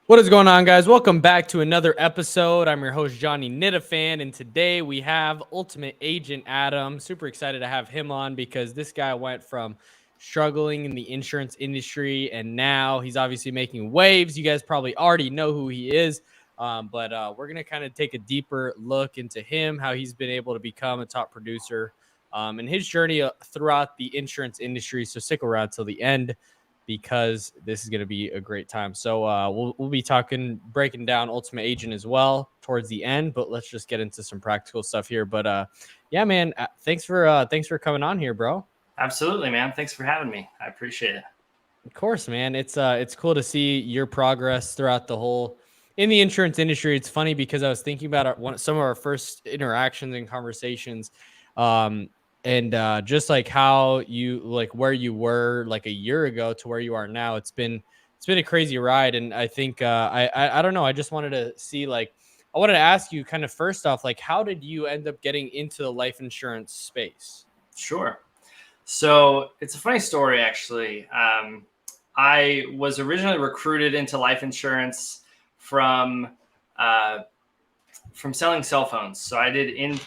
What is going on, guys? Welcome back to another episode. I'm your host, Johnny Nitafan, and today we have Ultimate Agent Adam. Super excited to have him on because this guy went from struggling in the insurance industry and now he's obviously making waves. You guys probably already know who he is, but we're going to kind of take a deeper look into him, how he's been able to become a top producer, and his journey throughout the insurance industry. So stick around till the end because this is going to be a great time. So we'll be breaking down Ultimate Agent as well towards the end, but let's just get into some practical stuff here. But yeah, man, thanks for coming on here, bro. Absolutely, man. Thanks for having me. I appreciate it. Of course, man. It's cool to see your progress throughout the whole in the insurance industry. It's funny because I was thinking about some of our first interactions and conversations, um, and just like how you like where you were like a year ago to where you are now. It's been a crazy ride, and I think I don't know. I just wanted to see like I wanted to ask you kind of first off like how did you end up getting into the life insurance space? Sure. So it's a funny story, actually. I was originally recruited into life insurance from uh, from selling cell phones. So I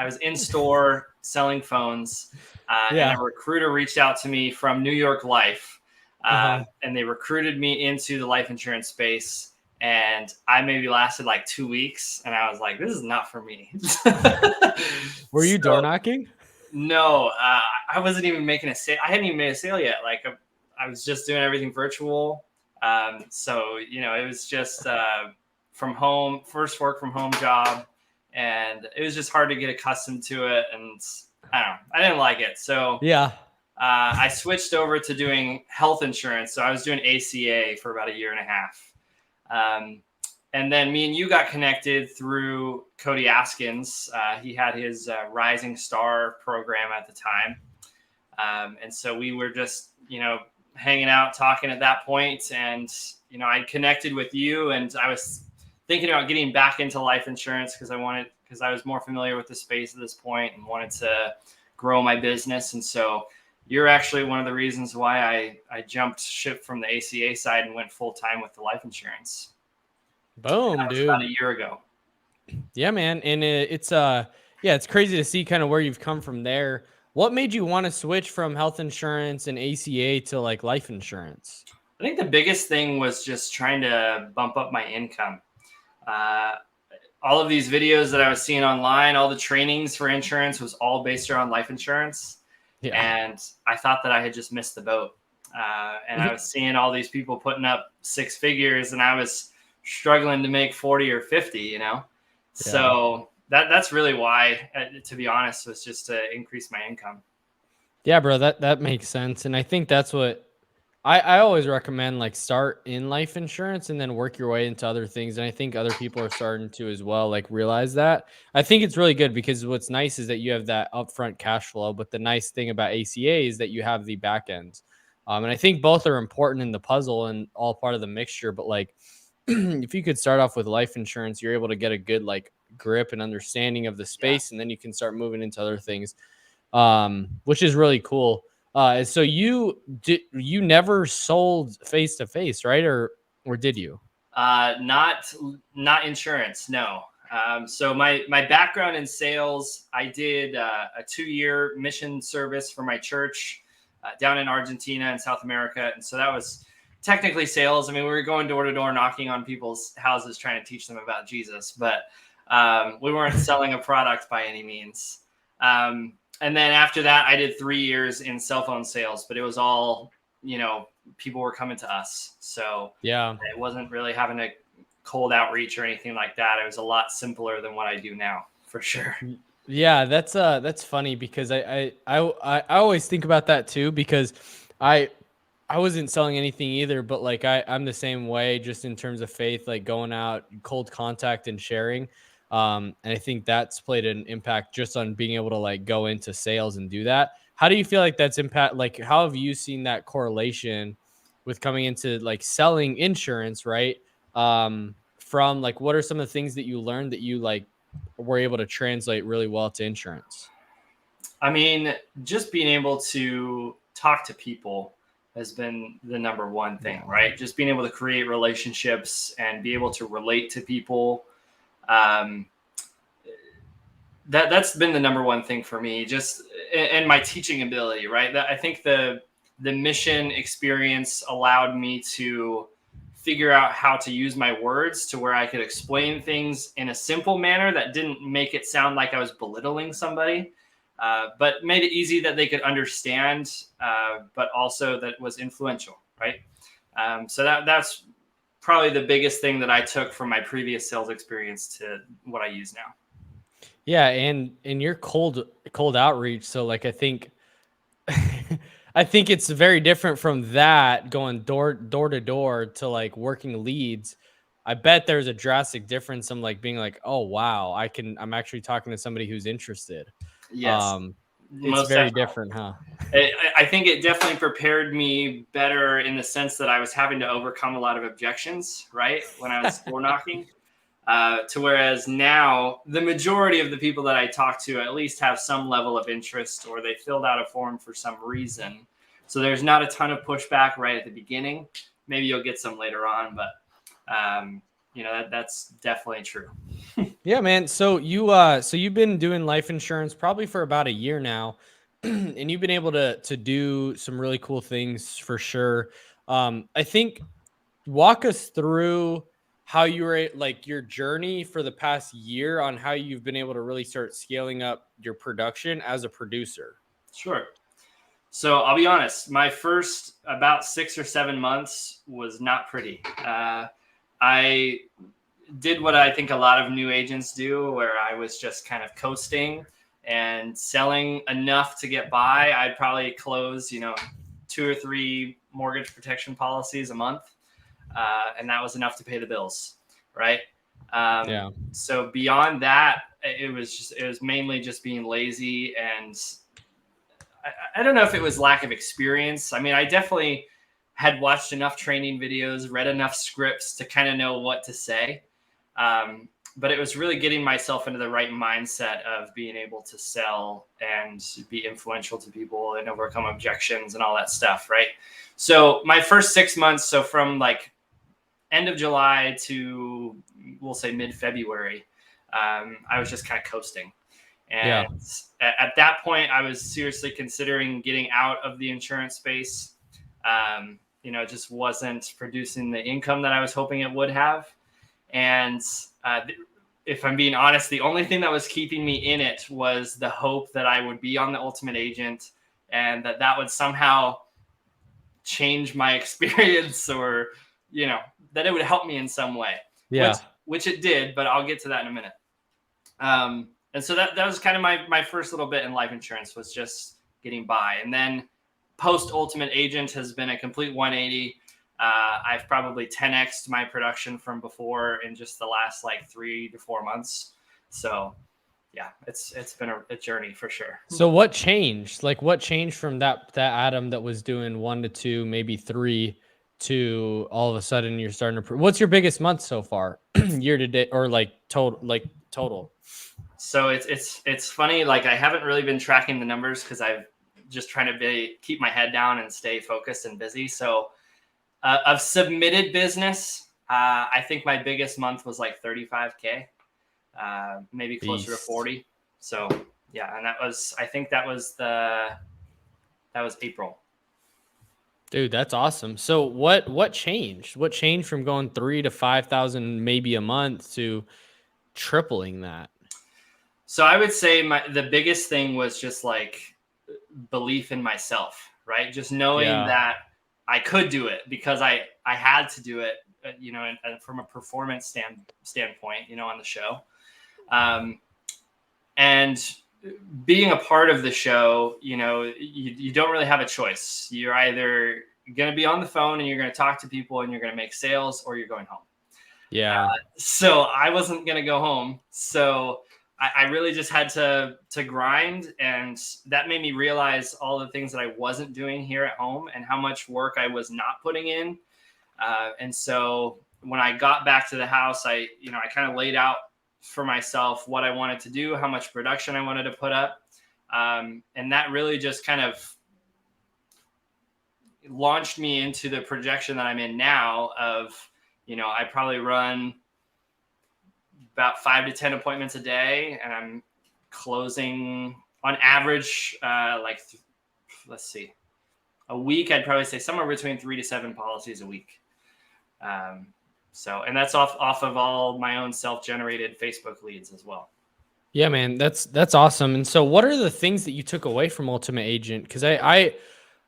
was in store selling phones, and Yeah. a recruiter reached out to me from New York Life, Uh huh. and they recruited me into the life insurance space. And I maybe lasted like 2 weeks, and I was like, "This is not for me." Were you door So knocking? no, I wasn't even making a sale. I hadn't even made a sale yet. I was just doing everything virtual. So it was just from home, first work from home job, and it was just hard to get accustomed to it. And I don't know, I didn't like it. So Yeah. I switched over to doing health insurance. So I was doing ACA for about a year and a half. Um, and then me and you got connected through Cody Askins. He had his Rising Star program at the time. And so we were just, hanging out, talking at that point. And, I connected with you, and I was thinking about getting back into life insurance because I was more familiar with the space at this point and wanted to grow my business. And so you're actually one of the reasons why I jumped ship from the ACA side and went full time with the life insurance. Boom, That was about dude. a year ago. Yeah, man. And yeah, it's crazy to see kind of where you've come from there. What made you want to switch from health insurance and ACA to like life insurance? I think the biggest thing was just trying to bump up my income. Uh, all of these videos that I was seeing online, all the trainings for insurance was all based around life insurance. Yeah. And I thought that I had just missed the boat. And I was seeing all these people putting up six figures, and I was struggling to make 40 or 50. Yeah. So that's really why, to be honest, was just to increase my income. Yeah, bro, that makes sense. And I think that's what I always recommend like start in life insurance and then work your way into other things. And I think other people are starting to as well, like realize that. I think it's really good because what's nice is that you have that upfront cash flow. But the nice thing about ACA is that you have the back ends. And I think both are important in the puzzle and all part of the mixture. But like if you could start off with life insurance, you're able to get a good like grip and understanding of the Yeah. space, and then you can start moving into other things, which is really cool. So you never sold face to face, right? Or did you? Not insurance, no. So my background in sales, I did a 2-year mission service for my church down in Argentina and South America, and so that was technically sales. I mean, we were going door to door, knocking on people's houses, trying to teach them about Jesus, but we weren't selling a product by any means. And then after that, I did 3 years in cell phone sales, but it was all, people were coming to us, so Yeah. it wasn't really having a cold outreach or anything like that. It was a lot simpler than what I do now, for sure. Yeah, that's funny because I always think about that too because I I wasn't selling anything either, but like I'm the same way just in terms of faith, like going out cold contact and sharing. And I think that's played an impact just on being able to like go into sales and do that. How do you feel like that's impact? Like, how have you seen that correlation with coming into like selling insurance, right? From like, what are some of the things that you learned that you like were able to translate really well to insurance? I mean, just being able to talk to people has been the number one thing, right? Just being able to create relationships and be able to relate to people. That's been the number one thing for me, just and my teaching ability, right? That I think the mission experience allowed me to figure out how to use my words to where I could explain things in a simple manner that didn't make it sound like I was belittling somebody, but made it easy that they could understand, but also that it was influential, right? So that's probably the biggest thing that I took from my previous sales experience to what I use now. Yeah, and you're cold outreach, so like I think I think it's very different from that going door to door to like working leads. I bet there's a drastic difference. I'm like being like, oh wow, I'm actually talking to somebody who's interested. Yes, It's most very definitely. different, huh? I think it definitely prepared me better in the sense that I was having to overcome a lot of objections, right? When I was door knocking. To whereas now the majority of the people that I talk to at least have some level of interest or they filled out a form for some reason. So there's not a ton of pushback right at the beginning. Maybe you'll get some later on, but that's definitely true. Yeah, man. So you've been doing life insurance probably for about a year now, and you've been able to do some really cool things for sure. I think walk us through how you were like your journey for the past year on how you've been able to really start scaling up your production as a producer. Sure. So I'll be honest, my first about 6 or 7 months was not pretty. I did what I think a lot of new agents do, where I was just kind of coasting and selling enough to get by. I'd probably close, 2 or 3 mortgage protection policies a month. And that was enough to pay the bills. Right. Yeah. So beyond that, it was mainly just being lazy. And I don't know if it was lack of experience. I mean, I definitely had watched enough training videos, read enough scripts to kind of know what to say. But it was really getting myself into the right mindset of being able to sell and be influential to people and overcome objections and all that stuff. Right. So my first 6 months, so from like end of July to we'll say mid-February, I was just kind of coasting. And at that point, I was seriously considering getting out of the insurance space. It just wasn't producing the income that I was hoping it would have. And if I'm being honest, the only thing that was keeping me in it was the hope that I would be on the Ultimate Agent and that would somehow change my experience or, that it would help me in some way. Yeah. Which it did, but I'll get to that in a minute. And so that was kind of my first little bit in life insurance, was just getting by. And then post Ultimate Agent has been a complete 180. I've probably 10x'd my production from before in just the last like 3 to 4 months. So yeah, it's been a journey for sure. So what changed? Like what changed from that Adam that was doing 1 to 2, maybe 3 to all of a sudden you're starting to, what's your biggest month so far year to date or like total? So it's funny. Like I haven't really been tracking the numbers because I've just trying to keep my head down and stay focused and busy. So of submitted business, I think my biggest month was like 35K, maybe closer to 40. So yeah. And that was April. Dude, that's awesome. So what changed? What changed from going 3 to 5,000 maybe a month to tripling that? So I would say the biggest thing was just like belief in myself, right? Just knowing that I could do it because I had to do it, and from a performance standpoint, on the show. And being a part of the show, you don't really have a choice. You're either going to be on the phone and you're going to talk to people and you're going to make sales, or you're going home. Yeah. So I wasn't going to go home. So I really just had to grind. And that made me realize all the things that I wasn't doing here at home and how much work I was not putting in. And so when I got back to the house, I kind of laid out for myself what I wanted to do, how much production I wanted to put up. And that really just kind of launched me into the projection that I'm in now of, I probably run about 5 to 10 appointments a day, and I'm closing on average, let's see, a week, I'd probably say somewhere between 3 to 7 policies a week. And that's off of all my own self-generated Facebook leads as well. Yeah, man, that's awesome. And so what are the things that you took away from Ultimate Agent? Because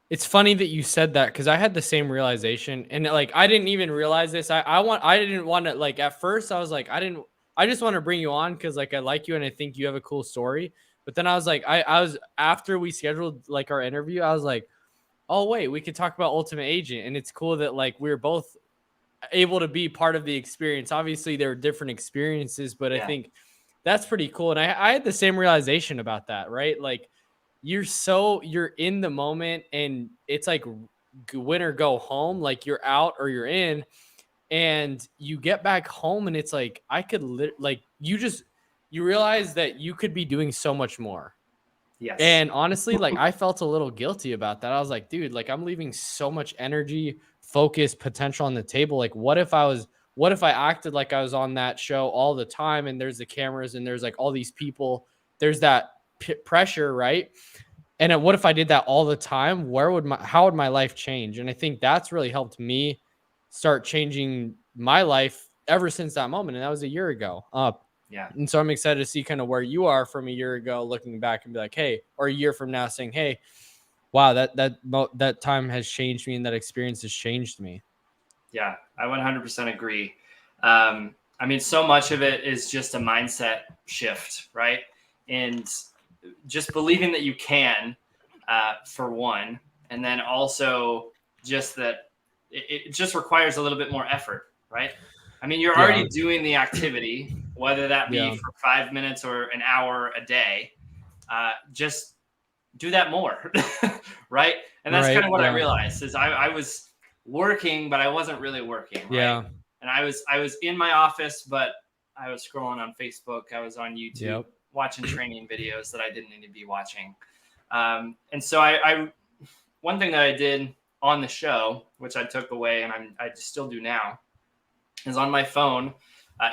it's funny that you said that, because I had the same realization, and like I didn't even realize this. I didn't want to, like, at first I was like, I just want to bring you on because like I like you and I think you have a cool story. But then I was like, I was, after we scheduled like our interview, I was like, oh wait, we could talk about Ultimate Agent, and it's cool that like we're both able to be part of the experience. Obviously, there are different experiences, but I think that's pretty cool. And I had the same realization about that, right? Like you're in the moment, and it's like win or go home. Like you're out or you're in, and you get back home, and it's like I could like you realize that you could be doing so much more. Yes. And honestly, like I felt a little guilty about that. I was like, dude, like I'm leaving so much energy, focus, potential on the table. Like what if I acted like I was on that show all the time, and there's the cameras and there's like all these people, there's that pressure, right? And what if I did that all the time? How would my life change? And I think that's really helped me start changing my life ever since that moment. And that was a year ago. Yeah. And so I'm excited to see kind of where you are from a year ago, looking back and be like, hey, or a year from now saying, hey, wow, that time has changed me, and that experience has changed me. Yeah, I 100% agree. I mean, so much of it is just a mindset shift, right? And just believing that you can, for one, and then also just that it just requires a little bit more effort, right? I mean, you're already doing the activity, whether that be for 5 minutes or an hour a day. Just do that more, right? And that's kind of what I realized is I was working, but I wasn't really working, right? Yeah. And I was in my office, but I was scrolling on Facebook. I was on YouTube watching training videos that I didn't need to be watching. And so I one thing that I did on the show, which I took away and I still do now, is on my phone.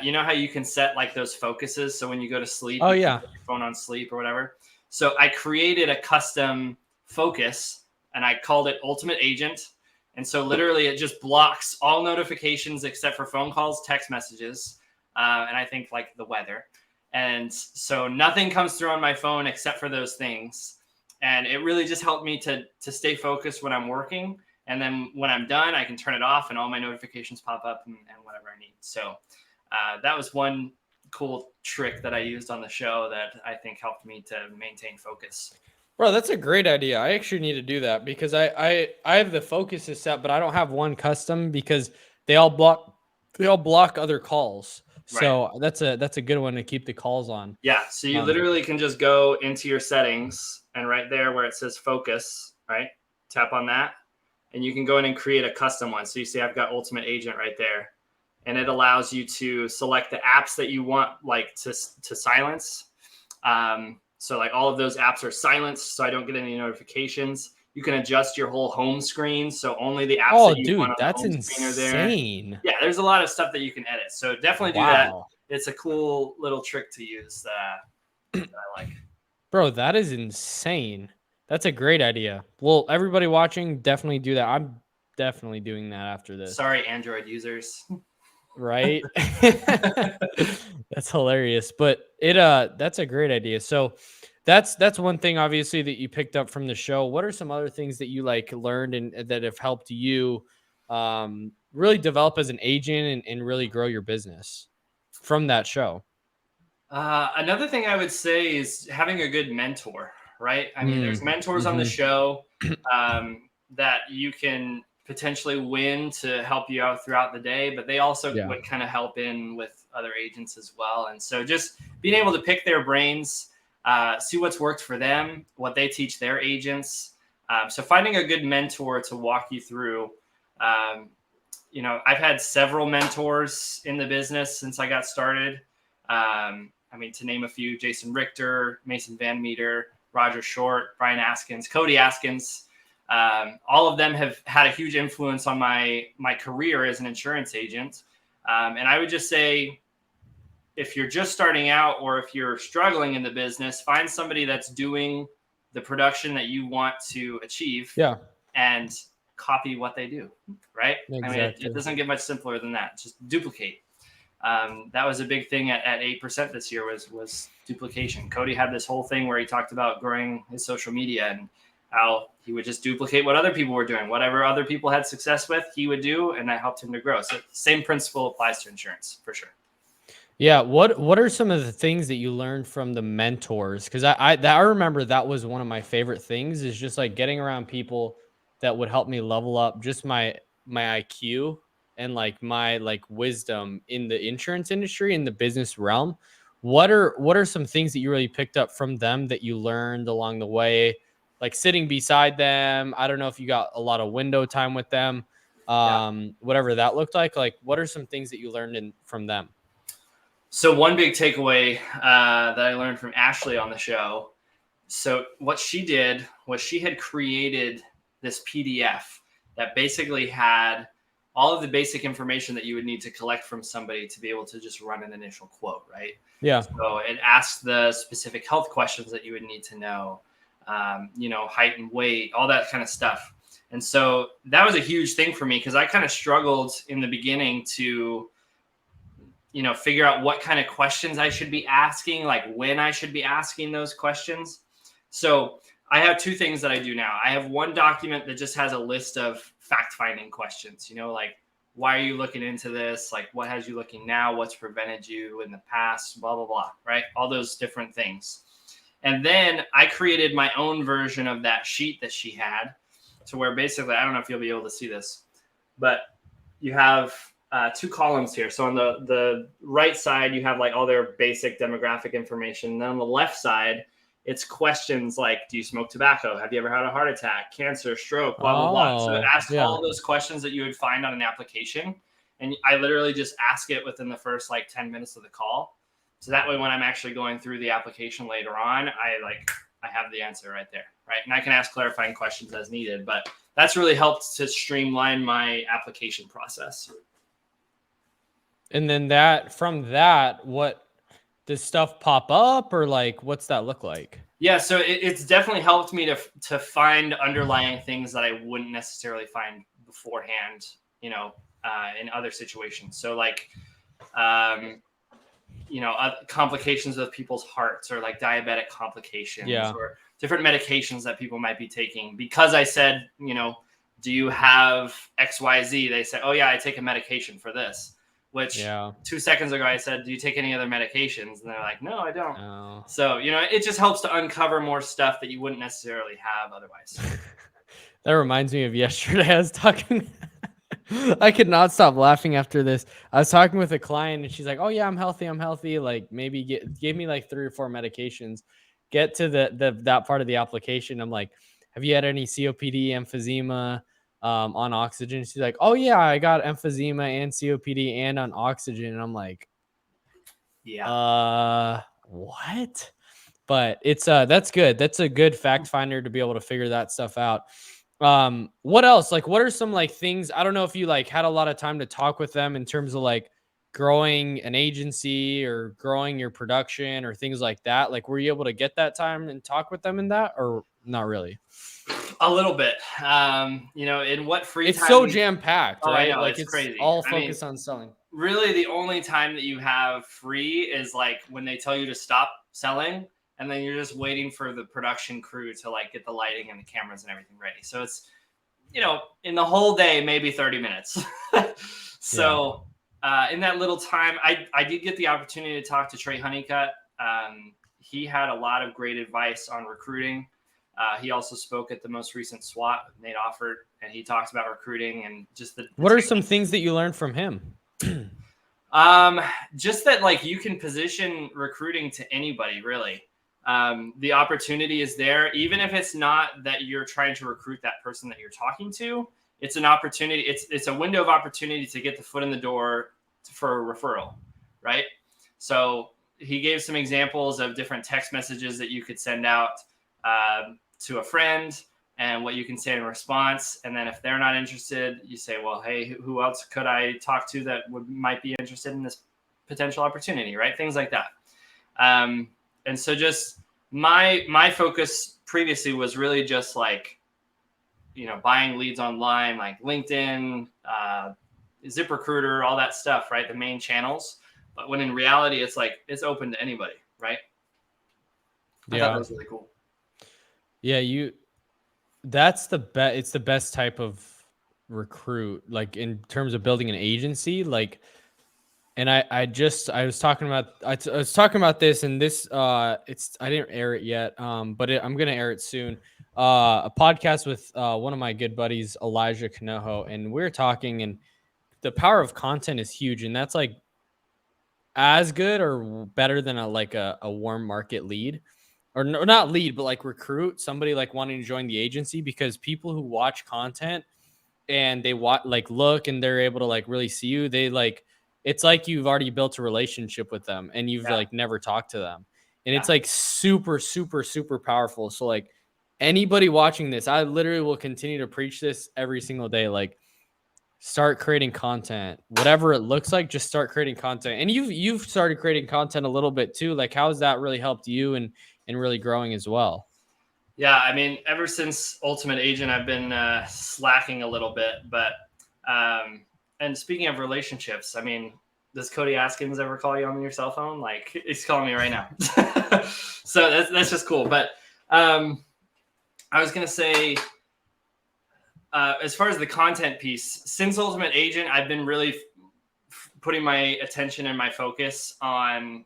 You know how you can set like those focuses, so when you go to sleep, you can put your phone on sleep or whatever. So I created a custom focus, and I called it Ultimate Agent. And so literally it just blocks all notifications except for phone calls, text messages, and I think like the weather. And so nothing comes through on my phone except for those things. And it really just helped me to stay focused when I'm working. And then when I'm done, I can turn it off and all my notifications pop up and whatever I need. So that was one cool trick that I used on the show that I think helped me to maintain focus. Bro, that's a great idea. I actually need to do that because I have the focuses set, but I don't have one custom because they all block other calls. So that's a good one to keep the calls on. Yeah. So you literally can just go into your settings, and right there where it says focus, right? Tap on that, and you can go in and create a custom one. So you see I've got Ultimate Agent right there, and it allows you to select the apps that you want like to silence. So like all of those apps are silenced, so I don't get any notifications. You can adjust your whole home screen, so only the apps that you want on the home screen are there. Insane. Yeah, there's a lot of stuff that you can edit. So definitely do that. It's a cool little trick to use that I like. Bro, that is insane. That's a great idea. Well, everybody watching, definitely do that. I'm definitely doing that after this. Sorry, Android users. Right? That's hilarious. But that's a great idea. So that's one thing obviously that you picked up from the show. What are some other things that you like learned and that have helped you really develop as an agent and really grow your business from that show? Another thing I would say is having a good mentor, right? I mean, there's mentors on the show that you can potentially win to help you out throughout the day, but they also would kind of help in with other agents as well. And so just being able to pick their brains, see what's worked for them, what they teach their agents. So finding a good mentor to walk you through. I've had several mentors in the business since I got started. I mean, to name a few: Jason Richter, Mason Van Meter, Roger Short, Brian Askins, Cody Askins. All of them have had a huge influence on my career as an insurance agent. And I would just say, if you're just starting out or if you're struggling in the business, find somebody that's doing the production that you want to achieve. Yeah. And copy what they do, right? Exactly. I mean, it doesn't get much simpler than that. Just duplicate. That was a big thing at 8% this year was duplication. Cody had this whole thing where he talked about growing his social media and how he would just duplicate what other people were doing. Whatever other people had success with, he would do, and that helped him to grow. So same principle applies to insurance for sure. Yeah. What are some of the things that you learned from the mentors? Because I remember that was one of my favorite things, is just like getting around people that would help me level up just my IQ and like my like wisdom in the insurance industry, in the business realm. What are some things that you really picked up from them that you learned along the way? Like sitting beside them. I don't know if you got a lot of window time with them. Whatever that looked like. Like, what are some things that you learned from them? So one big takeaway that I learned from Ashley on the show. So what she did was she had created this PDF that basically had all of the basic information that you would need to collect from somebody to be able to just run an initial quote, right? Yeah. So it asked the specific health questions that you would need to know, height and weight, all that kind of stuff. And so that was a huge thing for me because I kind of struggled in the beginning to figure out what kind of questions I should be asking, like when I should be asking those questions. So I have two things that I do now. I have one document that just has a list of fact-finding questions, like, why are you looking into this? Like, what has you looking now? What's prevented you in the past? Blah, blah, blah, right? All those different things. And then I created my own version of that sheet that she had, to where basically, I don't know if you'll be able to see this, but you have two columns here. So on the right side, you have like all their basic demographic information. And then on the left side, it's questions like, do you smoke tobacco? Have you ever had a heart attack, cancer, stroke, blah, blah, blah. So it asks all those questions that you would find on an application. And I literally just ask it within the first like 10 minutes of the call. So that way, when I'm actually going through the application later on, I have the answer right there, right? And I can ask clarifying questions as needed, but that's really helped to streamline my application process. And then what does stuff pop up, or like, what's that look like? Yeah, so it's definitely helped me to find underlying things that I wouldn't necessarily find beforehand, in other situations. So like, complications of people's hearts, or like diabetic complications, or different medications that people might be taking. Because I said, do you have XYZ? They said, oh yeah, I take a medication for this. Which 2 seconds ago I said, do you take any other medications? And they're like, no, I don't. Oh. So, it just helps to uncover more stuff that you wouldn't necessarily have otherwise. That reminds me of yesterday. I was talking, I could not stop laughing after this. I was talking with a client and she's like, oh yeah, I'm healthy. Like maybe give me like 3 or 4 medications. Get to that part of the application. I'm like, have you had any COPD, emphysema, on oxygen? She's like, oh yeah, I got emphysema and COPD and on oxygen. And I'm like, what? But it's that's good. That's a good fact finder to be able to figure that stuff out. What else? Like, what are some like things? I don't know if you like had a lot of time to talk with them in terms of like growing an agency or growing your production or things like that. Like, were you able to get that time and talk with them in that, or not really? A little bit. In what free time? It's so jam-packed, right? I know, like it's crazy. All focused on selling. Really, the only time that you have free is like when they tell you to stop selling, and then you're just waiting for the production crew to like get the lighting and the cameras and everything ready. So it's, in the whole day, maybe 30 minutes. So in that little time, I did get the opportunity to talk to Trey Honeycutt. He had a lot of great advice on recruiting. He also spoke at the most recent SWAT Nate offered, and he talks about recruiting and just the what are some things that you learned from him? Just that like you can position recruiting to anybody, really. The opportunity is there, even if it's not that you're trying to recruit that person that you're talking to. It's an opportunity. It's a window of opportunity to get the foot in the door for a referral, right? So he gave some examples of different text messages that you could send out to a friend, and what you can say in response. And then if they're not interested, you say, well, hey, who else could I talk to that might be interested in this potential opportunity, right? Things like that. And so just my focus previously was really just like, buying leads online, like LinkedIn, ZipRecruiter, all that stuff, right? The main channels. But when in reality, it's like, it's open to anybody, right? I thought that was really cool. Yeah, that's the best. It's the best type of recruit, like in terms of building an agency. Like, and I was talking about this, and this I didn't air it yet, but I'm gonna air it soon. A podcast with one of my good buddies, Elijah Canojo, and we were talking, and the power of content is huge, and that's like as good or better than a warm market lead, or no, not lead, but like recruit somebody like wanting to join the agency, because people who watch content and they look and they're able to like really see you, it's like you've already built a relationship with them and you've like never talked to them, and it's like super super super powerful. So like anybody watching this, I literally will continue to preach this every single day. Like, start creating content, whatever it looks like. Just start creating content. And you've started creating content a little bit too. Like, how has that really helped you and really growing as well? Yeah, I mean, ever since Ultimate Agent, I've been slacking a little bit. But and speaking of relationships, I mean, does Cody Askins ever call you on your cell phone? Like, he's calling me right now. So that's just cool. But I was gonna say, as far as the content piece, since Ultimate Agent, I've been really putting my attention and my focus on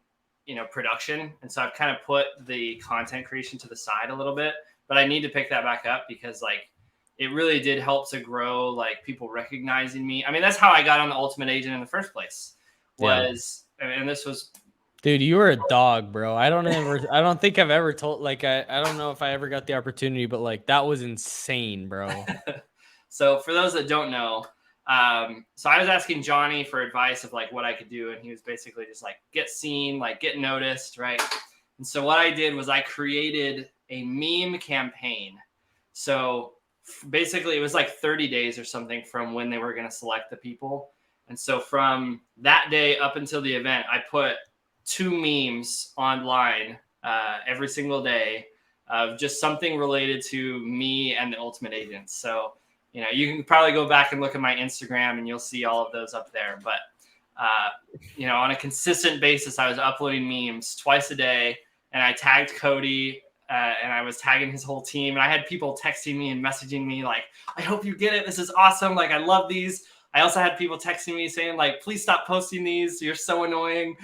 production, and so I've kind of put the content creation to the side a little bit, but I need to pick that back up, because like it really did help to grow like people recognizing me. I mean, that's how I got on the Ultimate Agent in the first place, and this was, dude, you were a dog, bro. I don't think I've ever told, like, I don't know if I ever got the opportunity, but like that was insane, bro. So for those that don't know, so I was asking Johnny for advice of like what I could do, and he was basically just like, get seen, like get noticed, right? And so what I did was I created a meme campaign. So basically it was like 30 days or something from when they were going to select the people. And so from that day up until the event, I put 2 memes online every single day of just something related to me and the Ultimate Agents. So you can probably go back and look at my Instagram and you'll see all of those up there. But, on a consistent basis, I was uploading memes twice a day, and I tagged Cody and I was tagging his whole team. And I had people texting me and messaging me like, I hope you get it. This is awesome. Like, I love these. I also had people texting me saying like, please stop posting these. You're so annoying.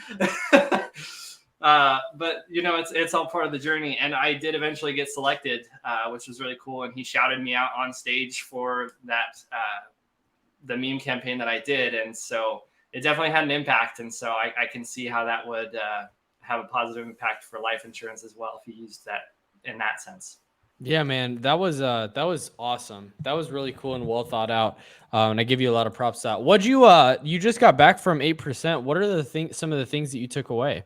But it's all part of the journey, and I did eventually get selected, which was really cool. And he shouted me out on stage for that, the meme campaign that I did. And so it definitely had an impact. And so I can see how that would have a positive impact for life insurance as well, if you used that in that sense. Yeah, man, that was awesome. That was really cool and well thought out. And I give you a lot of props to that. What'd you just got back from 8%. What are some of the things that you took away?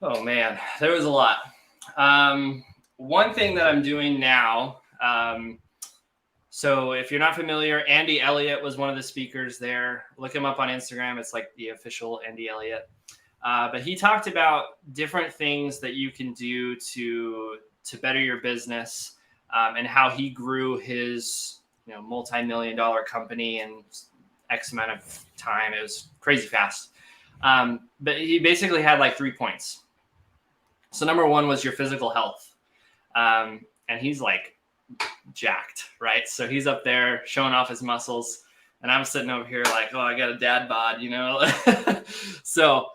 Oh man, there was a lot. One thing that I'm doing now, so if you're not familiar, Andy Elliott was one of the speakers there. Look him up on Instagram. It's like the official Andy Elliott. But he talked about different things that you can do to better your business, and how he grew his multi-million-dollar company in X amount of time. It was crazy fast. But he basically had like 3 points. So number 1 was your physical health. And he's like jacked, right? So he's up there showing off his muscles, and I'm sitting over here like, oh, I got a dad bod, So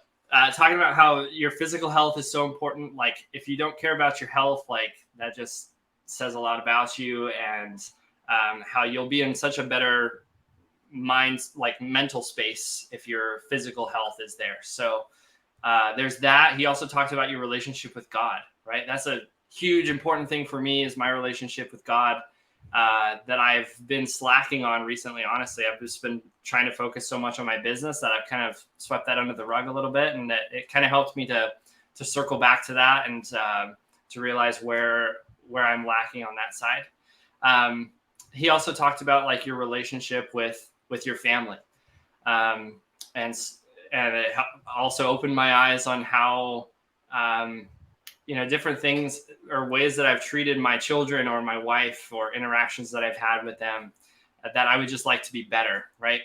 talking about how your physical health is so important. Like, if you don't care about your health, like that just says a lot about you, and how you'll be in such a better mental space if your physical health is there. So there's that. He also talked about your relationship with God, right? That's a huge important thing for me, is my relationship with God, that I've been slacking on recently. Honestly, I've just been trying to focus so much on my business that I've kind of swept that under the rug a little bit, and that it kind of helped me to circle back to that, and to realize where where I'm lacking on that side. He also talked about like your relationship with your family. And it also opened my eyes on how, different things or ways that I've treated my children or my wife or interactions that I've had with them that I would just like to be better. Right.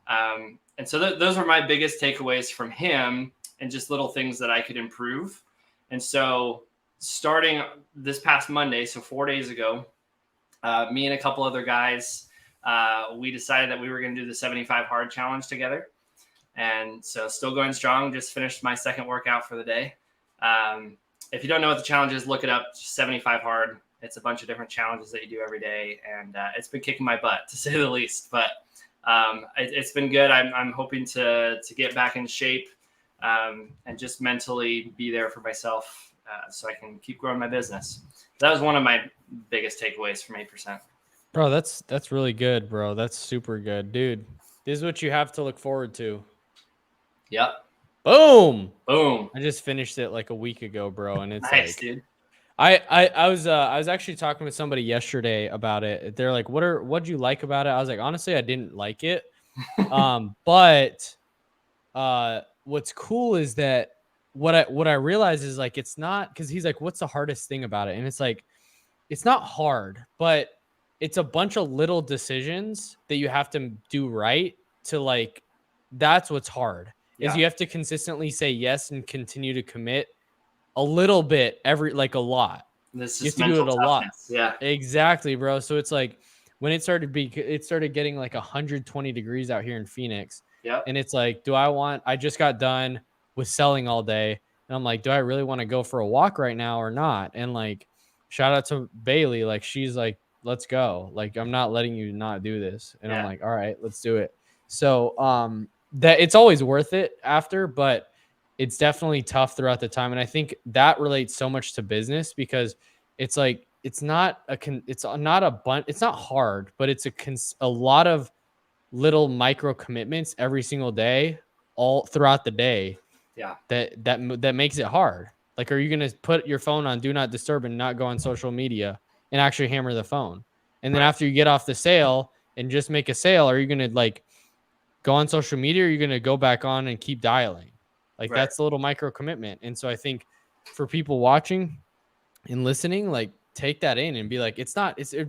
And so those were my biggest takeaways from him, and just little things that I could improve. And so starting this past Monday, so 4 days ago, me and a couple other guys, we decided that we were going to do the 75 hard challenge together. And so still going strong, just finished my second workout for the day. If you don't know what the challenge is, look it up, 75 hard. It's a bunch of different challenges that you do every day. And it's been kicking my butt, to say the least. But it's been good. I'm hoping to get back in shape and just mentally be there for myself so I can keep growing my business. That was one of my biggest takeaways from 8%. Bro, that's really good, bro. That's super good, dude. This is what you have to look forward to. Yep. Boom. Boom. I just finished it like a week ago, bro, and it's nice, like, dude. I was actually talking with somebody yesterday about it. They're like, what'd you like about it? I was like, honestly, I didn't like it. But what's cool is that what I realize is like, it's not, because he's like, what's the hardest thing about it? And it's like, it's not hard, but it's a bunch of little decisions that you have to do right to like, that's what's hard. Is you have to consistently say yes and continue to commit a little bit a lot. This You is have to do it a lot. Yeah, exactly, bro. So it's like when it started getting like 120 degrees out here in Phoenix. Yeah. And it's like, I just got done with selling all day. And I'm like, do I really want to go for a walk right now or not? And like, shout out to Bailey. Like, she's like, let's go. Like, I'm not letting you not do this. And I'm like, all right, let's do it. So, that it's always worth it after, but it's definitely tough throughout the time. And I think that relates so much to business, because it's like, it's not hard, but it's a lot of little micro commitments every single day, all throughout the day. Yeah. That makes it hard. Like, are you going to put your phone on do not disturb and not go on social media and actually hammer the phone? And then after you get off the sale and just make a sale, are you going to like go on social media, or are you going to go back on and keep dialing? Like, that's a little micro commitment. And so I think for people watching and listening, like, take that in and be like, it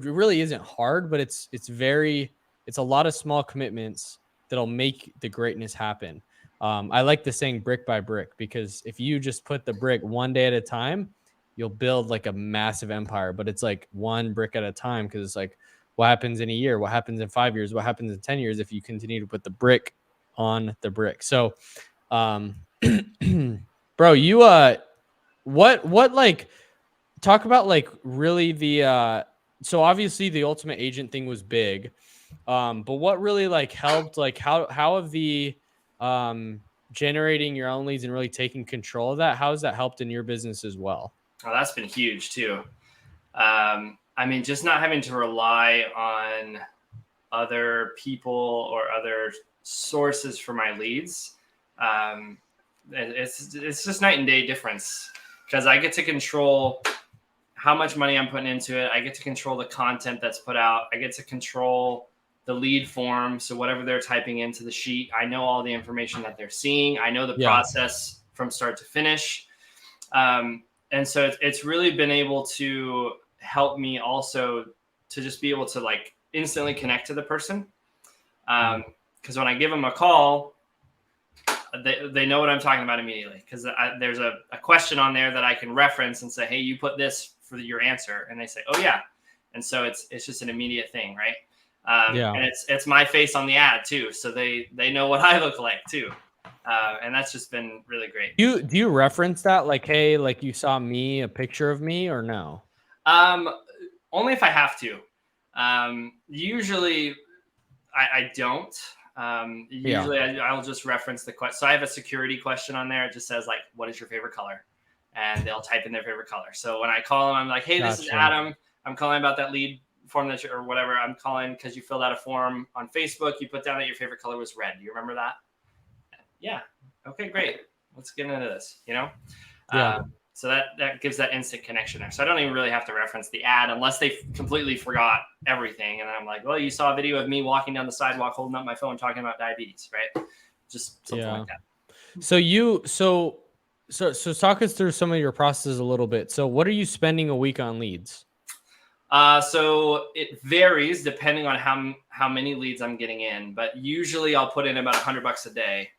really isn't hard, but it's a lot of small commitments that'll make the greatness happen. I like the saying brick by brick, because if you just put the brick one day at a time, you'll build like a massive empire. But it's like one brick at a time, because it's like, what happens in a year? What happens in 5 years? What happens in 10 years if you continue to put the brick on the brick? So, bro, you what like, talk about like really the so obviously the Ultimate Agent thing was big, but what really like helped, like how have the generating your own leads and really taking control of that, how has that helped in your business as well? Oh, that's been huge too. I mean, just not having to rely on other people or other sources for my leads. It's just night and day difference, because I get to control how much money I'm putting into it. I get to control the content that's put out. I get to control the lead form. So whatever they're typing into the sheet, I know all the information that they're seeing. I know the process from start to finish. And so it's really been able to help me also to just be able to like instantly connect to the person. Because when I give them a call, they know what I'm talking about immediately, because there's a question on there that I can reference and say, hey, you put this for your answer. And they say, oh yeah. And so it's just an immediate thing. Right. And it's my face on the ad too. So they know what I look like too. And that's just been really great. Do you reference that? Like, hey, like you saw me, a picture of me, or no? Only if I have to. Usually I don't. Usually I'll just reference the question. So I have a security question on there. It just says like, what is your favorite color? And they'll type in their favorite color. So when I call them, I'm like, hey, this is Adam. I'm calling about that lead form or whatever. I'm calling because you filled out a form on Facebook. You put down that your favorite color was red. Do you remember that? Yeah. Okay, great. Let's get into this, So that gives that instant connection there. So I don't even really have to reference the ad unless they completely forgot everything. And then I'm like, well, you saw a video of me walking down the sidewalk, holding up my phone, talking about diabetes, right? Just something like that. So talk us through some of your processes a little bit. So what are you spending a week on leads? So it varies depending on how many leads I'm getting in, but usually I'll put in about $100 a day.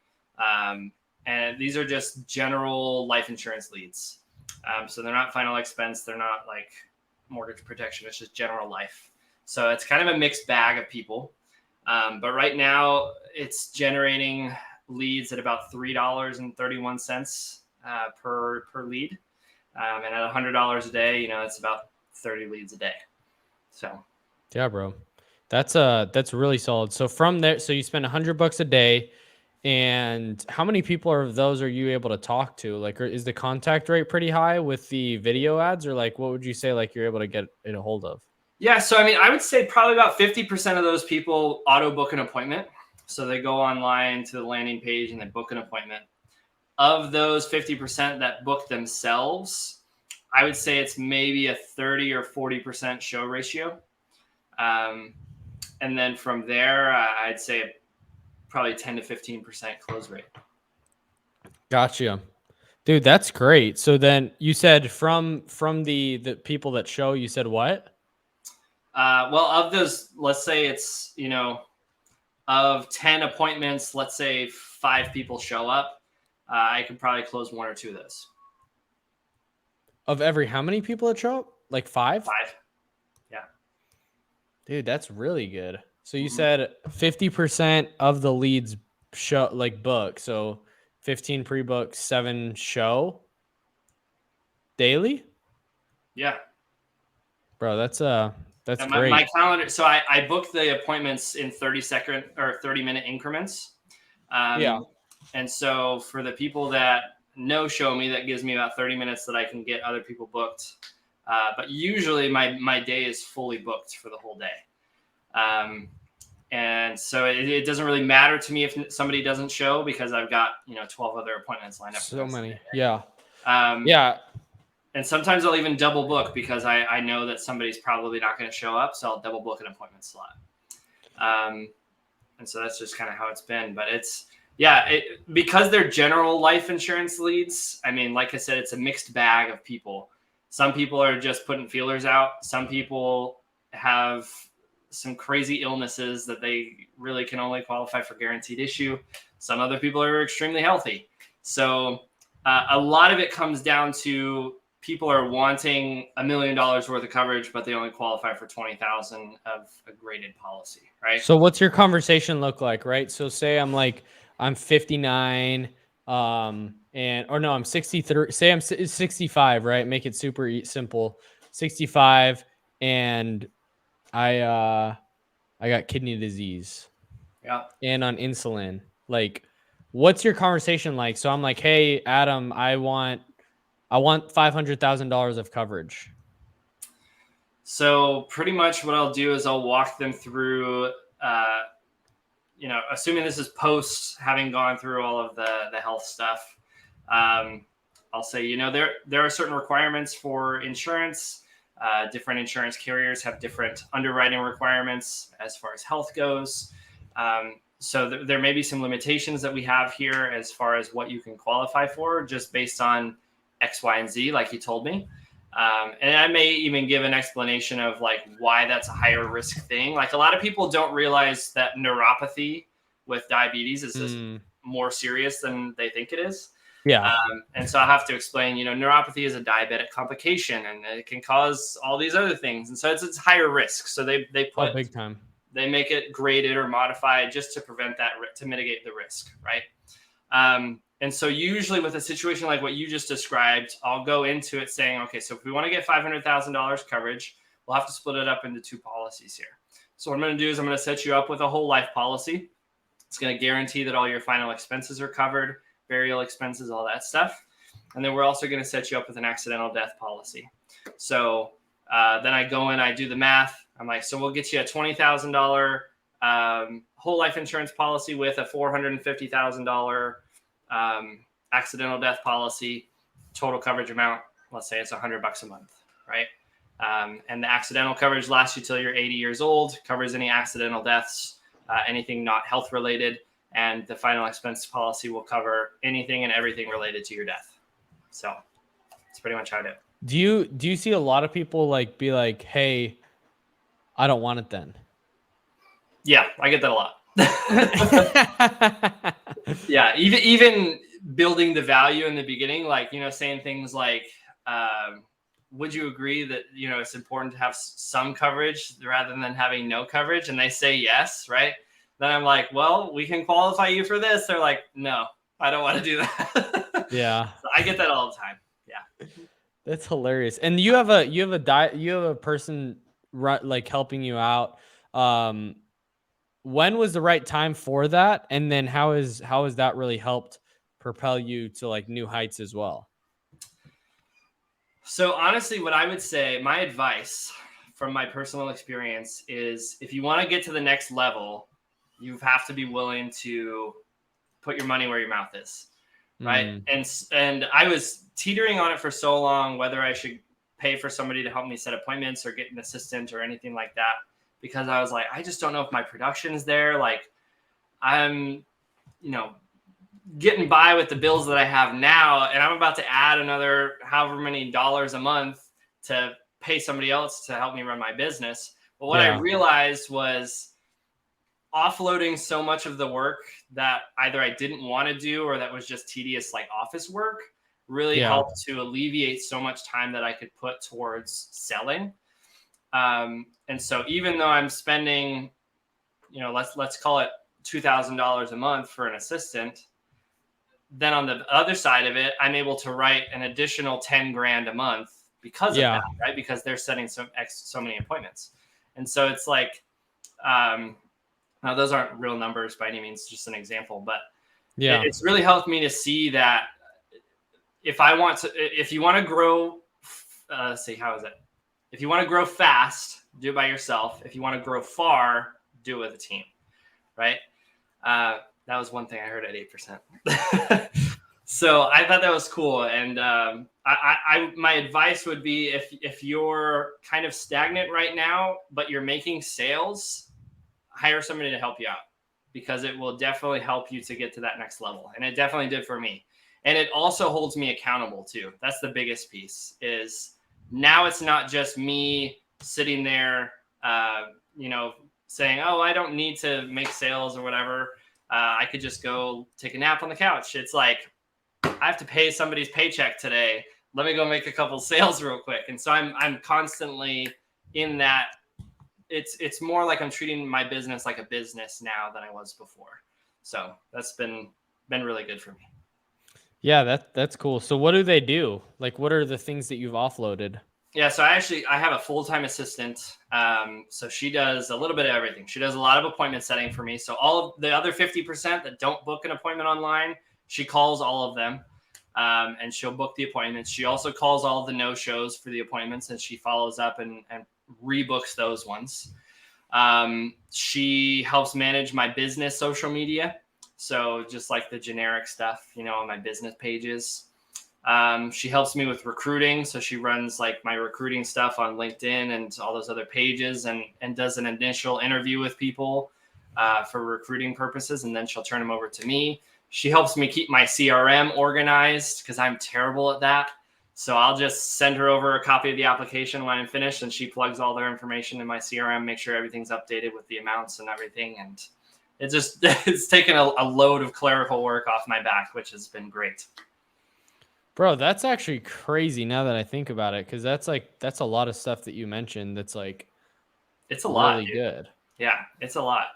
And these are just general life insurance leads. So they're not final expense. They're not like mortgage protection. It's just general life. So it's kind of a mixed bag of people. But right now it's generating leads at about $3.31 per lead. And at $100 a day, it's about 30 leads a day. So yeah, bro, that's really solid. So from there, so you spend $100 a day. And how many people of those are you able to talk to? Like, is the contact rate pretty high with the video ads, or like, what would you say, like, you're able to get it a hold of? Yeah. So, I mean, I would say probably about 50% of those people auto book an appointment. So they go online to the landing page and they book an appointment. Of those 50% that book themselves, I would say it's maybe a 30 or 40% show ratio. And then from there, I'd say probably 10 to 15% close rate. Gotcha. Dude, that's great. So then you said from the people that show, you said what? Well, of those, let's say it's, of 10 appointments, let's say 5 people show up. I could probably close 1 or 2 of those. Of every how many people that show up? Like 5? 5. Yeah. Dude, that's really good. So you said 50% of the leads show like book. So 15 pre-book, 7 show daily? Yeah. Bro, that's And great. my calendar. So I book the appointments in 30-second or 30-minute increments. Yeah. And so for the people that show me, that gives me about 30 minutes that I can get other people booked. But usually my day is fully booked for the whole day. And so it doesn't really matter to me if somebody doesn't show because I've got 12 other appointments lined up. So many. Yeah. Yeah. And sometimes I'll even double book because I know that somebody's probably not going to show up. So I'll double book an appointment slot. And so that's just kind of how it's been. But because they're general life insurance leads. I mean, like I said, it's a mixed bag of people. Some people are just putting feelers out. Some people have some crazy illnesses that they really can only qualify for guaranteed issue. Some other people are extremely healthy. So a lot of it comes down to people are wanting $1 million worth of coverage, but they only qualify for 20,000 of a graded policy, right? So what's your conversation look like, right? So say I'm 59, I'm 63. Say I'm 65, right? Make it super simple. 65, and I got kidney disease. Yeah. And on insulin. Like, what's your conversation like? So I'm like, hey, Adam, I want $500,000 of coverage. So pretty much what I'll do is I'll walk them through, assuming this is post having gone through all of the health stuff. I'll say, there are certain requirements for insurance. Different insurance carriers have different underwriting requirements as far as health goes. So there may be some limitations that we have here as far as what you can qualify for just based on X, Y, and Z, like you told me. And I may even give an explanation of like why that's a higher risk thing. Like a lot of people don't realize that neuropathy with diabetes is more serious than they think it is. Yeah. And so I have to explain, neuropathy is a diabetic complication and it can cause all these other things. And so it's higher risk. So they put big time. They make it graded or modified just to prevent that, to mitigate the risk. Right. And so usually with a situation like what you just described, I'll go into it saying, okay, so if we want to get $500,000 coverage, we'll have to split it up into 2 policies here. So what I'm going to do is I'm going to set you up with a whole life policy. It's going to guarantee that all your final expenses are covered, burial expenses, all that stuff. And then we're also going to set you up with an accidental death policy. So then I go in, I do the math. I'm like, so we'll get you a $20,000 whole life insurance policy with a $450,000 accidental death policy. Total coverage amount let's say it's $100 a month, right? And the accidental coverage lasts you till you're 80 years old, covers any accidental deaths, anything not health related, and the final expense policy will cover anything and everything related to your death. So that's pretty much how I do it. Do you see a lot of people like be like, hey, I don't want it then? Yeah, I get that a lot. Yeah, even building the value in the beginning, like, you know, saying things like, would you agree that, you know, it's important to have some coverage rather than having no coverage? And they say yes, right? Then I'm like, well, we can qualify you for this. They're like, no, I don't want to do that. Yeah. So I get that all the time. Yeah. That's hilarious. And you have a person like helping you out. When was the right time for that? And then how has that really helped propel you to like new heights as well? So honestly, what I would say, my advice from my personal experience is if you want to get to the next level, you have to be willing to put your money where your mouth is. Right. And I was teetering on it for so long, whether I should pay for somebody to help me set appointments or get an assistant or anything like that, because I was like, I just don't know if my production is there. Like I'm, you know, getting by with the bills that I have now, and I'm about to add another however many dollars a month to pay somebody else to help me run my business. But what I realized was offloading so much of the work that either I didn't want to do or that was just tedious, like office work, really helped to alleviate so much time that I could put towards selling. And so even though I'm spending, you know, let's call it $2,000 a month for an assistant, then on the other side of it, I'm able to write an additional 10 grand a month because of that, right? Because they're setting so many appointments. And so it's like, now those aren't real numbers by any means, just an example, but it's really helped me to see that if you want to grow, let's see, how is it? If you want to grow fast, do it by yourself. If you want to grow far, do it with a team, right? That was one thing I heard at 8%. So I thought that was cool. And my advice would be if you're kind of stagnant right now, but you're making sales, hire somebody to help you out, because it will definitely help you to get to that next level. And it definitely did for me. And it also holds me accountable too. That's the biggest piece, is now it's not just me sitting there, you know, saying, oh, I don't need to make sales or whatever. I could just go take a nap on the couch. It's like, I have to pay somebody's paycheck today. Let me go make a couple sales real quick. And so I'm constantly in that. It's more like I'm treating my business like a business now than I was before. So that's been really good for me. Yeah, that's cool. So what do they do? Like, what are the things that you've offloaded? Yeah, so I have a full-time assistant. So she does a little bit of everything. She does a lot of appointment setting for me. So all of the other 50% that don't book an appointment online, she calls all of them. And she'll book the appointments. She also calls all of the no-shows for the appointments, and she follows up and rebooks those ones. She helps manage my business social media. So just like the generic stuff, you know, on my business pages. She helps me with recruiting. So she runs like my recruiting stuff on LinkedIn and all those other pages, and does an initial interview with people for recruiting purposes. And then she'll turn them over to me. She helps me keep my CRM organized because I'm terrible at that. So I'll just send her over a copy of the application when I'm finished, and she plugs all their information in my CRM, make sure everything's updated with the amounts and everything. And it's taken a load of clerical work off my back, which has been great. Bro, that's actually crazy now that I think about it, because that's a lot of stuff that you mentioned. That's like, it's a lot, really good. Yeah, it's a lot.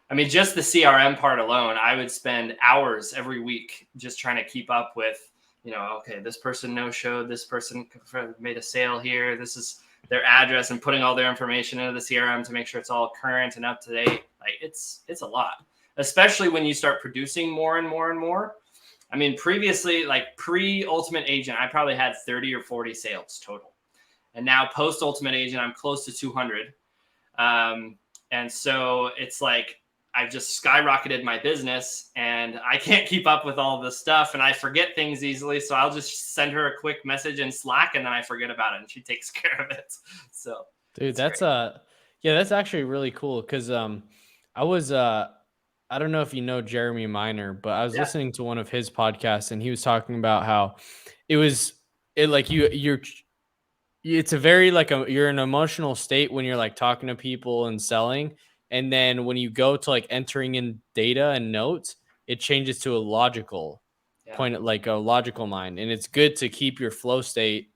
I mean, just the CRM part alone, I would spend hours every week just trying to keep up with, you know, okay, this person no-showed, this person made a sale here, this is their address, and putting all their information into the CRM to make sure it's all current and up to date. Like it's a lot, especially when you start producing more and more and more. I mean, previously, like pre-Ultimate Agent, I probably had 30 or 40 sales total. And now post-Ultimate Agent, I'm close to 200. And so it's like, I've just skyrocketed my business and I can't keep up with all this stuff and I forget things easily. So I'll just send her a quick message in Slack and then I forget about it and she takes care of it. So Dude, it's that's great. yeah, that's actually really cool because I was I don't know if you know Jeremy Miner, but I was Yeah. listening to one of his podcasts and he was talking about how it was it like it's a very like you're in an emotional state when you're like talking to people and selling, and then when you go to like entering in data and notes, it changes to a logical Yeah. point, like a logical mind, and it's good to keep your flow state,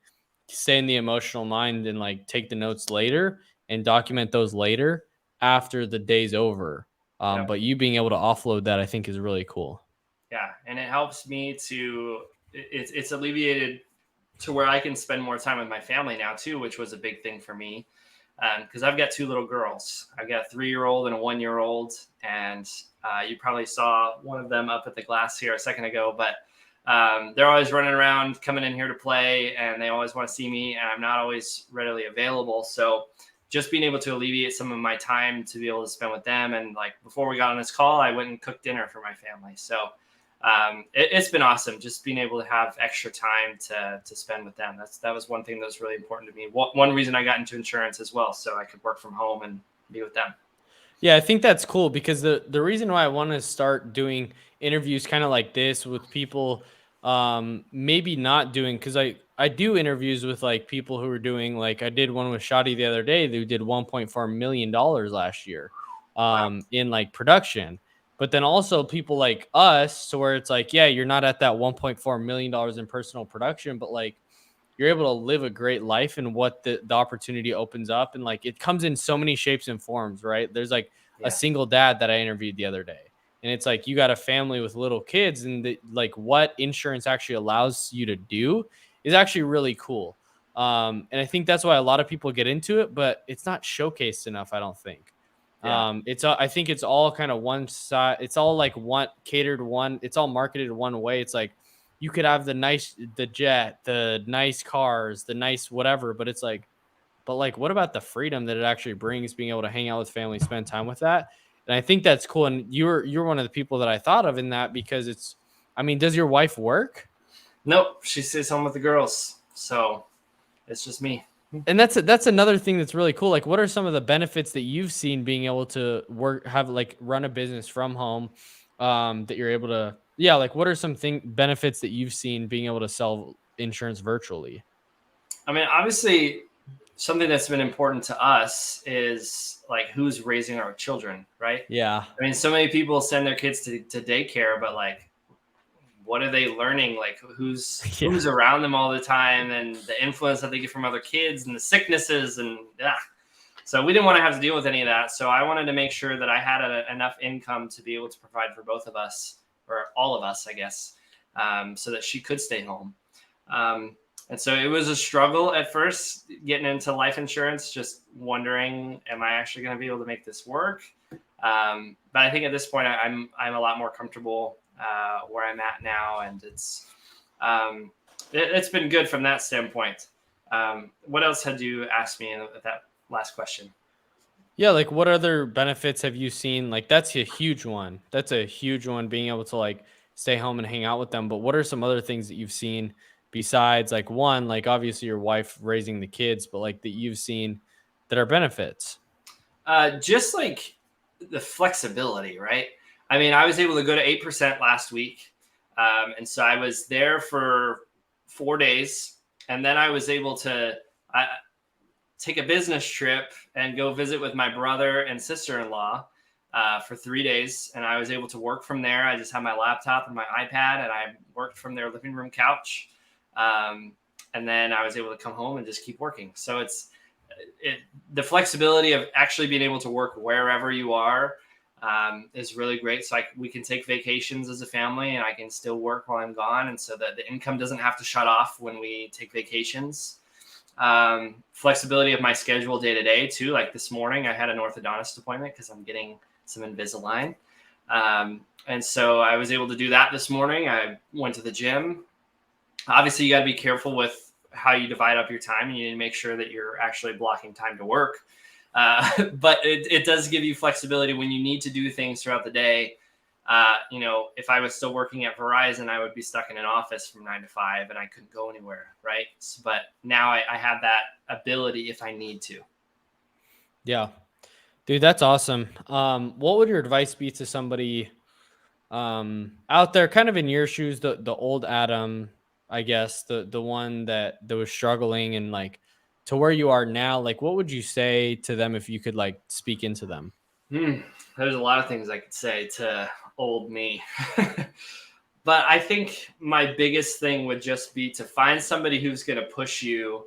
stay in the emotional mind, and like take the notes later and document those later after the day's over. Yep. But you being able to offload that, I think, is really cool. Yeah. And it helps me to, it's alleviated to where I can spend more time with my family now too, which was a big thing for me. Because I've got two little girls. I've got a 3-year-old and a 1-year-old, and you probably saw one of them up at the glass here a second ago. But they're always running around, coming in here to play, and they always want to see me, and I'm not always readily available. So just being able to alleviate some of my time to be able to spend with them, and like before we got on this call, I went and cooked dinner for my family. So it's been awesome just being able to have extra time to spend with them. That was one thing that was really important to me. One reason I got into insurance as well, so I could work from home and be with them. Yeah, I think that's cool because the reason why I want to start doing interviews kind of like this with people, maybe not doing, because I do interviews with like people who are doing, like I did one with Shadi the other day who did $1.4 million last year Wow. in like production. But then also people like us, so where it's like, yeah, you're not at that $1.4 million in personal production, but like you're able to live a great life and what the opportunity opens up. And like it comes in so many shapes and forms, right? There's like a Yeah. single dad that I interviewed the other day. And it's like you got a family with little kids, and like what insurance actually allows you to do is actually really cool. And I think that's why a lot of people get into it, but it's not showcased enough, I don't think. Yeah. I think it's all kind of one side. It's all like one catered one. It's all marketed one way. It's like you could have the jet, the nice cars, the nice whatever, but it's like, but like, what about the freedom that it actually brings, being able to hang out with family, spend time with that? And I think that's cool. And you're one of the people that I thought of in that because it's, I mean, does your wife work? Nope. She stays home with the girls, so it's just me. And that's another thing that's really cool. Like, what are some of the benefits that you've seen being able to have like run a business from home? That you're able to, yeah, like what are some benefits that you've seen being able to sell insurance virtually? I mean, obviously, something that's been important to us is like who's raising our children, right? Yeah. I mean, so many people send their kids to daycare, but like, what are they learning? Like, Yeah. who's around them all the time, and the influence that they get from other kids, and the sicknesses, and yeah. So we didn't want to have to deal with any of that. So I wanted to make sure that I had enough income to be able to provide for both of us, or all of us, I guess, so that she could stay home. And so it was a struggle at first getting into life insurance, just wondering, am I actually going to be able to make this work? But I think at this point, I'm a lot more comfortable where I'm at now, and it's been good from that standpoint. What else had you asked me in that last question? Yeah, like what other benefits have you seen? Like that's a huge one. That's a huge one, being able to like stay home and hang out with them. But what are some other things that you've seen besides like one, like obviously your wife raising the kids, but like that you've seen that are benefits? Just like the flexibility, right? I mean, I was able to go to 8% last week. And so I was there for 4 days. And then I was able to take a business trip and go visit with my brother and sister-in-law for 3 days. And I was able to work from there. I just had my laptop and my iPad, and I worked from their living room couch. And then I was able to come home and just keep working. So the flexibility of actually being able to work wherever you are is really great. So we can take vacations as a family, and I can still work while I'm gone. And so that the income doesn't have to shut off when we take vacations. Flexibility of my schedule day to day too. Like this morning, I had an orthodontist appointment because I'm getting some Invisalign. And so I was able to do that this morning. I went to the gym. Obviously, you got to be careful with how you divide up your time, and you need to make sure that you're actually blocking time to work. But it does give you flexibility when you need to do things throughout the day. If I was still working at Verizon, I would be stuck in an office from 9 to 5 and I couldn't go anywhere. Right. But now I have that ability if I need to. Yeah, dude, that's awesome. What would your advice be to somebody out there kind of in your shoes, the old Adam, I guess, the one that was struggling and like to where you are now? Like, what would you say to them if you could like speak into them? There's a lot of things I could say to old me. But I think my biggest thing would just be to find somebody who's going to push you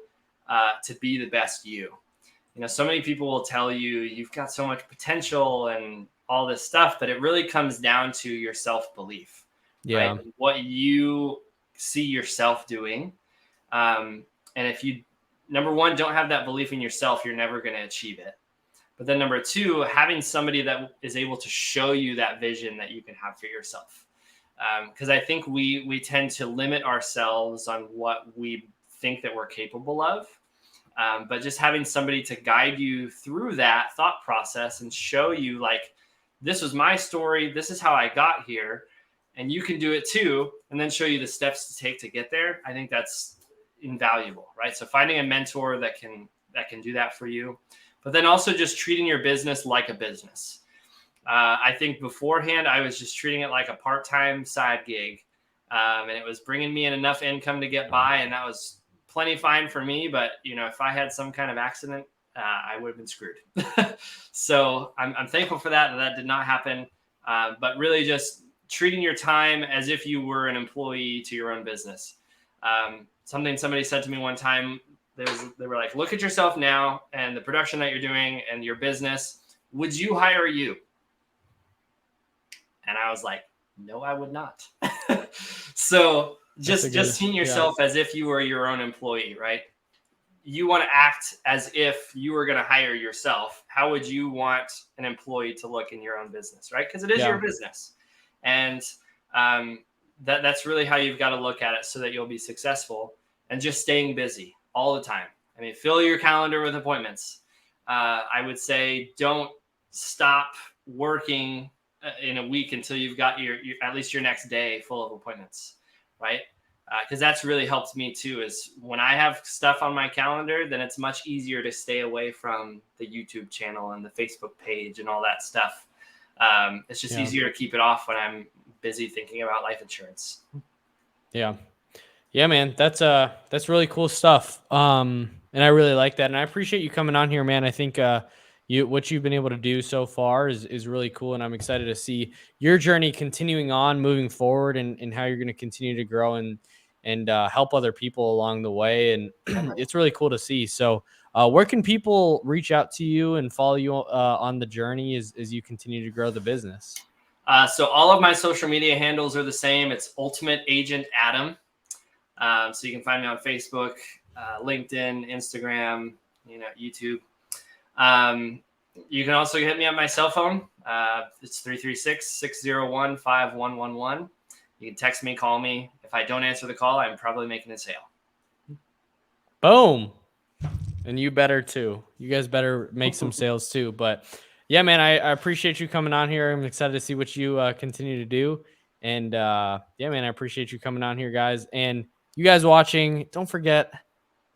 to be the best you. So many people will tell you you've got so much potential and all this stuff, but it really comes down to your self-belief, Yeah. right? What you see yourself doing. And if you, number one, don't have that belief in yourself, you're never going to achieve it. But then number two, having somebody that is able to show you that vision that you can have for yourself. Because I think we tend to limit ourselves on what we think that we're capable of. But just having somebody to guide you through that thought process and show you like, this was my story, this is how I got here, and you can do it too, and then show you the steps to take to get there. I think that's invaluable, right? So finding a mentor that can do that for you, but then also just treating your business like a business. I think beforehand, I was just treating it like a part-time side gig, and it was bringing me in enough income to get by, and that was plenty fine for me. But if I had some kind of accident, I would have been screwed. So I'm thankful for that did not happen. But really just treating your time as if you were an employee to your own business. Something somebody said to me one time, they were like, look at yourself now and the production that you're doing and your business. Would you hire you? And I was like, no, I would not. So just seeing yourself as if you were your own employee, right? You want to act as if you were going to hire yourself. How would you want an employee to look in your own business, right? Because it is your business. And that's really how you've got to look at it so that you'll be successful, and just staying busy all the time. I mean, fill your calendar with appointments. I would say don't stop working in a week until you've got your at least your next day full of appointments, right? Because that's really helped me too, is when I have stuff on my calendar, then it's much easier to stay away from the YouTube channel and the Facebook page and all that stuff. It's just easier to keep it off when I'm busy thinking about life insurance. Yeah, man, that's really cool stuff. And I really like that, and I appreciate you coming on here, man. I think what you've been able to do so far is really cool, and I'm excited to see your journey continuing on, moving forward, and how you're going to continue to grow and help other people along the way. And it's really cool to see. So where can people reach out to you and follow you on the journey as you continue to grow the business? So all of my social media handles are the same. It's Ultimate Agent Adam. So you can find me on Facebook, LinkedIn, Instagram, YouTube. You can also hit me on my cell phone. It's 336-601-5111. You can text me, call me. If I don't answer the call, I'm probably making a sale. Boom. And you better too. You guys better make some sales too. But yeah, man, I appreciate you coming on here. I'm excited to see what you continue to do. And yeah, man, I appreciate you coming on here, guys. And you guys watching, don't forget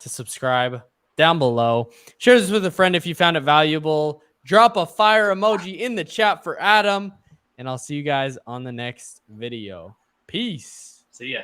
to subscribe down below. Share this with a friend if you found it valuable. Drop a fire emoji in the chat for Adam. And I'll see you guys on the next video. Peace. See ya.